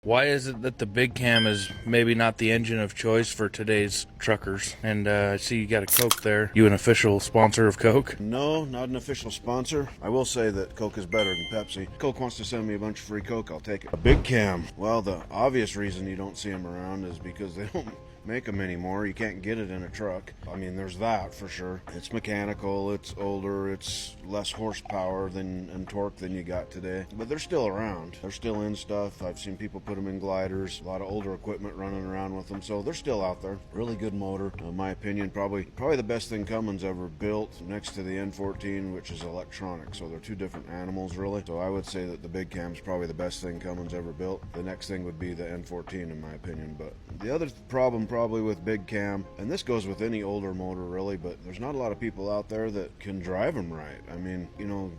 Why is it that the Big Cam is maybe not the engine of choice for today's truckers? And I see you got a Coke there. You an official sponsor of Coke? No, not an official sponsor. I will say that Coke is better than Pepsi. Coke wants to send me a bunch of free Coke, I'll take it. A Big Cam. Well, the obvious reason you don't see them around is because they don't make them anymore. You can't get it in a truck. I mean, there's that for sure. It's mechanical, it's older, it's less horsepower and torque than you got today. But they're still around. They're still in stuff. I've seen people put them in gliders, a lot of older equipment running around with them, so they're still out there. Really good motor, in my opinion. Probably the best thing Cummins ever built, next to the N14, which is electronic. So they're two different animals, really. So I would say that the Big Cam's probably the best thing Cummins ever built. The next thing would be the N14, in my opinion. But the other problem probably with Big Cam, and this goes with any older motor really, but there's not a lot of people out there that can drive them right. I mean,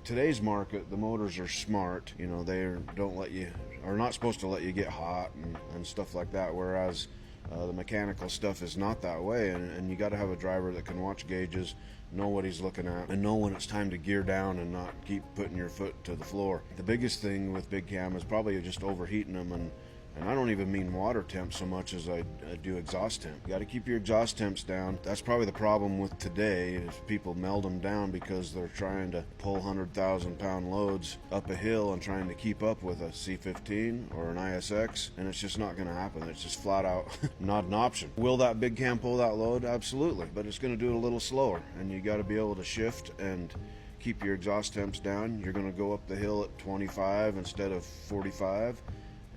today's market, the motors are smart. They are not supposed to let you get hot and stuff like that, whereas the mechanical stuff is not that way, and you got to have a driver that can watch gauges, know what he's looking at, and know when it's time to gear down and not keep putting your foot to the floor. The biggest thing with Big Cam is probably just overheating them, and I don't even mean water temp so much as I do exhaust temp. You got to keep your exhaust temps down. That's probably the problem with today, is people meld them down because they're trying to pull 100,000-pound loads up a hill and trying to keep up with a C15 or an ISX, and it's just not going to happen. It's just flat out not an option. Will that Big Cam pull that load? Absolutely, but it's going to do it a little slower, and you got to be able to shift and keep your exhaust temps down. You're going to go up the hill at 25 instead of 45.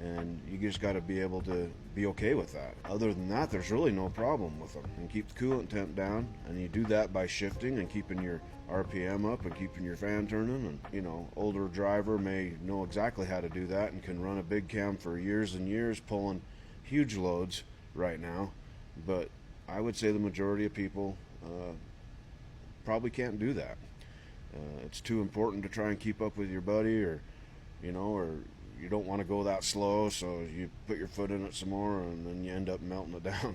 And you just got to be able to be okay with that. Other than that, there's really no problem with them. And keep the coolant temp down, and you do that by shifting and keeping your RPM up and keeping your fan turning. And older driver may know exactly how to do that and can run a Big Cam for years and years, pulling huge loads right now. But I would say the majority of people probably can't do that. It's too important to try and keep up with your buddy, or you don't want to go that slow, so you put your foot in it some more, and then you end up melting it down.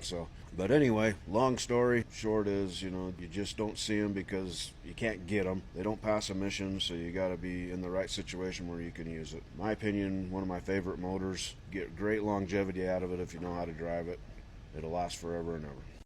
But anyway, long story short is, you just don't see them because you can't get them. They don't pass emissions, so you got to be in the right situation where you can use it. In my opinion, one of my favorite motors. Get great longevity out of it if you know how to drive it. It'll last forever and ever.